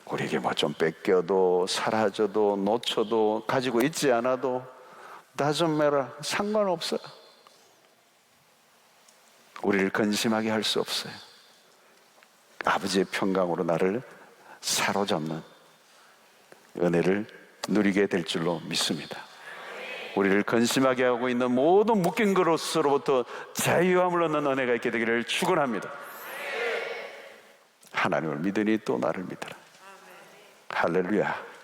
우리에게 뭐 좀 뺏겨도 사라져도 놓쳐도 가지고 있지 않아도 doesn't matter, 상관없어요. 우리를 근심하게 할 수 없어요. 아버지의 평강으로 나를 사로잡는 은혜를 누리게 될 줄로 믿습니다. 우리를 근심하게 하고 있는 모든 묶인 그릇으로부터 자유함을 얻는 은혜가 있게 되기를 축원합니다. 하나님을 믿으니 또 나를 믿으라. 할렐루야.